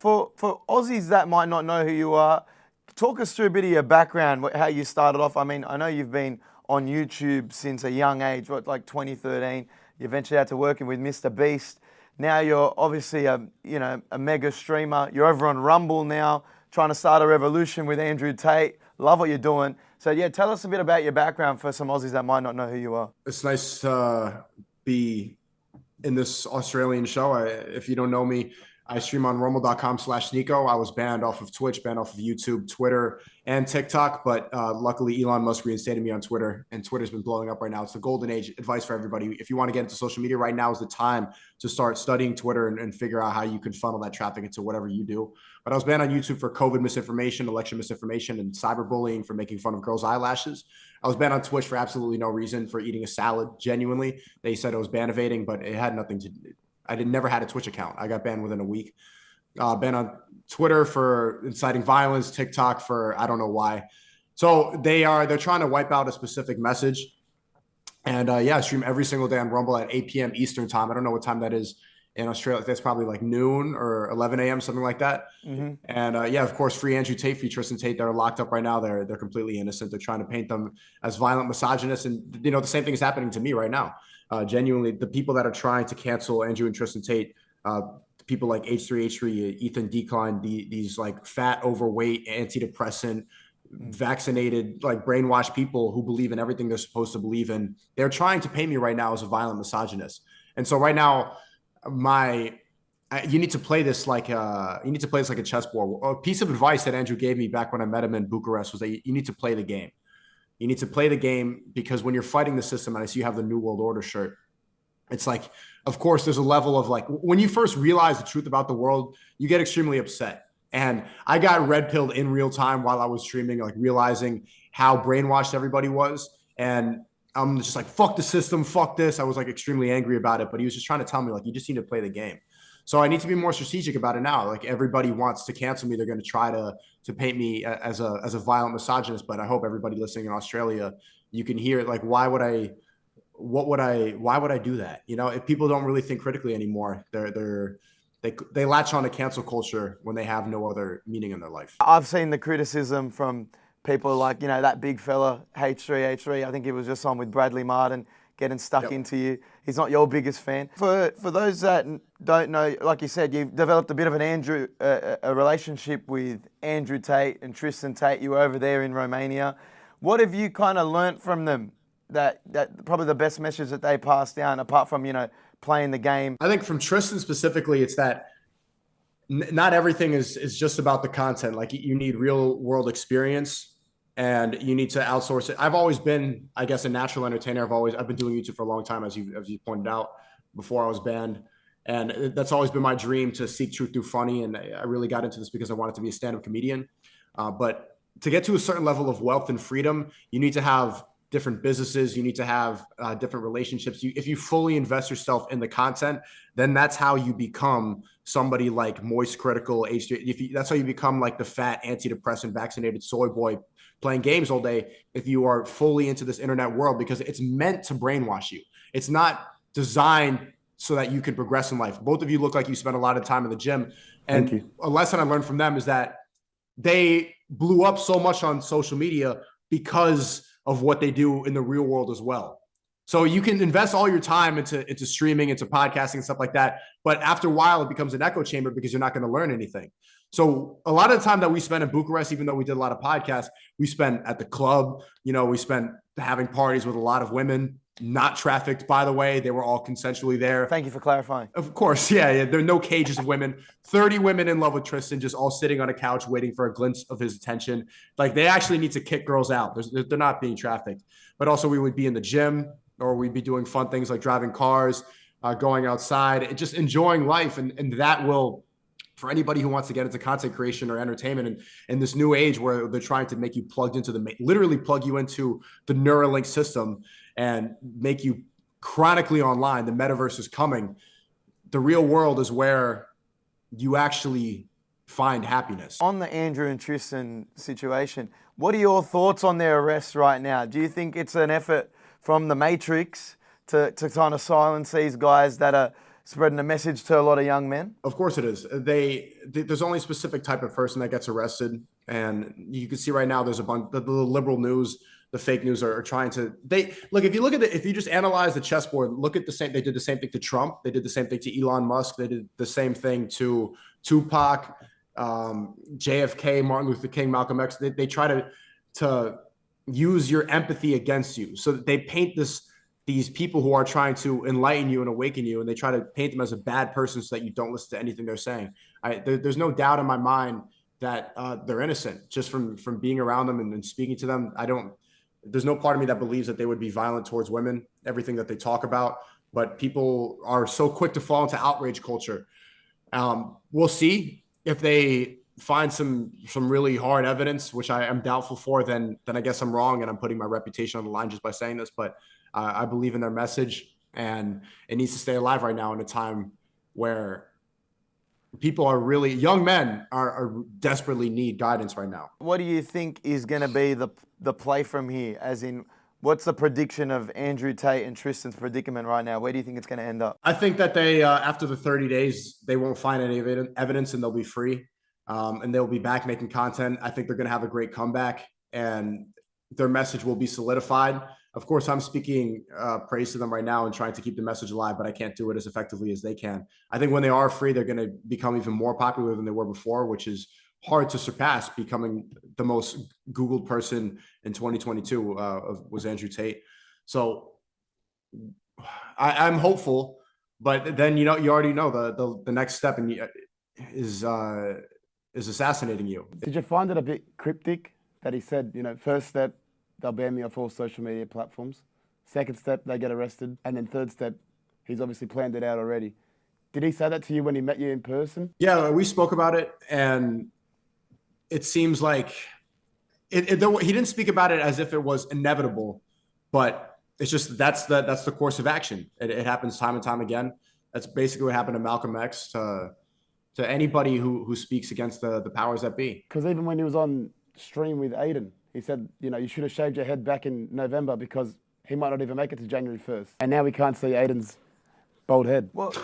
For Aussies that might not know who you are, talk us through a bit of your background, how you started off. I mean, I know you've been on YouTube since a young age, like 2013. You ventured out to working with Mr. Beast. Now you're obviously a mega streamer. You're over on Rumble now, trying to start a revolution with Andrew Tate. Love what you're doing. So yeah, tell us a bit about your background for some Aussies that might not know who you are. It's nice to be in this Australian show. If you don't know me, I stream on rumble.com/SNEAKO. I was banned off of Twitch, banned off of YouTube, Twitter, and TikTok. But luckily, Elon Musk reinstated me on Twitter, and Twitter's been blowing up right now. It's the golden age. Advice for everybody. If you want to get into social media right now is the time to start studying Twitter and figure out how you can funnel that traffic into whatever you do. But I was banned on YouTube for COVID misinformation, election misinformation, and cyberbullying for making fun of girls' eyelashes. I was banned on Twitch for absolutely no reason, for eating a salad. Genuinely, they said it was ban evading, but it had nothing to do. I never had a Twitch account. I got banned within a week. Banned on Twitter for inciting violence, TikTok for I don't know why. So they're trying to wipe out a specific message. And I stream every single day on Rumble at 8 p.m. Eastern time. I don't know what time that is in Australia. That's probably like noon or 11 a.m., something like that. Mm-hmm. And of course, free Andrew Tate, free Tristan Tate. They're locked up right now. They're completely innocent. They're trying to paint them as violent misogynists. And, the same thing is happening to me right now. Genuinely, the people that are trying to cancel Andrew and Tristan Tate, people like H3H3, Ethan Decline, these like fat, overweight, antidepressant, vaccinated, like brainwashed people who believe in everything they're supposed to believe in. They're trying to paint me right now as a violent misogynist. And so right now, you need to play this like a chessboard. A piece of advice that Andrew gave me back when I met him in Bucharest was that you need to play the game. You need to play the game because when you're fighting the system, and I see you have the New World Order shirt, it's like, of course, there's a level of like, when you first realize the truth about the world, you get extremely upset. And I got red pilled in real time while I was streaming, like realizing how brainwashed everybody was. And I'm just like, fuck the system, fuck this. I was like extremely angry about it, but he was just trying to tell me like, you just need to play the game. So I need to be more strategic about it now. Like everybody wants to cancel me. They're going to try to paint me as a violent misogynist, but I hope everybody listening in Australia, you can hear it. Like, why would I do that? If people don't really think critically anymore, they latch on to cancel culture when they have no other meaning in their life. I've seen the criticism from people like, that big fella, H3H3. I think he was just on with Bradley Martin, getting stuck into you. He's not your biggest fan. For those that don't know, like you said, you've developed a bit of a relationship with Andrew Tate and Tristan Tate. You were over there in Romania. What have you kind of learnt from them that probably the best message that they passed down, apart from, playing the game? I think from Tristan specifically, it's that not everything is just about the content. Like you need real world experience. And you need to outsource it. I've always been, I guess, a natural entertainer. I've been doing YouTube for a long time, as you pointed out, before I was banned. And that's always been my dream, to seek truth through funny. And I really got into this because I wanted to be a stand-up comedian. But to get to a certain level of wealth and freedom, you need to have different businesses. You need to have different relationships. If you fully invest yourself in the content, then that's how you become somebody like Moist Critical H3. That's how you become like the fat, antidepressant, vaccinated soy boy playing games all day, if you are fully into this internet world, because it's meant to brainwash you. It's not designed so that you can progress in life. Both of you look like you spend a lot of time in the gym. And a lesson I learned from them is that they blew up so much on social media because of what they do in the real world as well. So you can invest all your time into streaming, into podcasting and stuff like that. But after a while, it becomes an echo chamber because you're not going to learn anything. So a lot of the time that we spent in Bucharest, even though we did a lot of podcasts, we spent at the club, we spent having parties with a lot of women, not trafficked, by the way. They were all consensually there. Thank you for clarifying. Of course. Yeah. There are no cages of women. 30 women in love with Tristan, just all sitting on a couch waiting for a glimpse of his attention. Like they actually need to kick girls out. They're not being trafficked. But also we would be in the gym, or we'd be doing fun things like driving cars, going outside, just enjoying life. And that will, for anybody who wants to get into content creation or entertainment, and in this new age where they're trying to make you plugged into literally plug you into the Neuralink system and make you chronically online, the metaverse is coming. The real world is where you actually find happiness. On the Andrew and Tristan situation, what are your thoughts on their arrest right now? Do you think it's an effort from the Matrix to kind of silence these guys that are spreading a message to a lot of young men? Of course it is. There's only a specific type of person that gets arrested, and you can see right now there's a bunch. The liberal news, the fake news are trying to. If you just analyze the chessboard, look at the same. They did the same thing to Trump. They did the same thing to Elon Musk. They did the same thing to Tupac, JFK, Martin Luther King, Malcolm X. They try to use your empathy against you, so that they paint these people who are trying to enlighten you and awaken you, and they try to paint them as a bad person so that you don't listen to anything they're saying. There's no doubt in my mind that they're innocent just from being around them and speaking to them. There's no part of me that believes that they would be violent towards women, everything that they talk about, but people are so quick to fall into outrage culture. We'll see if they find some really hard evidence, which I am doubtful for, then I guess I'm wrong and I'm putting my reputation on the line just by saying this, but I believe in their message, and it needs to stay alive right now in a time where people are really, young men are desperately need guidance right now. What do you think is going to be the play from here? As in, what's the prediction of Andrew Tate and Tristan's predicament right now? Where do you think it's going to end up? I think that they, after the 30 days, they won't find any evidence and they'll be free, and they'll be back making content. I think they're going to have a great comeback and their message will be solidified. Of course, I'm speaking praise to them right now and trying to keep the message alive, but I can't do it as effectively as they can. I think when they are free, they're going to become even more popular than they were before, which is hard to surpass. Becoming the most Googled person in 2022 was Andrew Tate. So I'm hopeful, but then you already know the next step is assassinating you. Did you find it a bit cryptic that he said, first step, they'll ban me off all social media platforms. Second step, they get arrested. And then third step, he's obviously planned it out already. Did he say that to you when he met you in person? Yeah, we spoke about it, and it seems like he didn't speak about it as if it was inevitable, but it's just that's the course of action. It happens time and time again. That's basically what happened to Malcolm X, to anybody who speaks against the powers that be. Because even when he was on stream with Aiden, he said, you should have shaved your head back in November because he might not even make it to January 1st. And now we can't see Aiden's bald head. Well,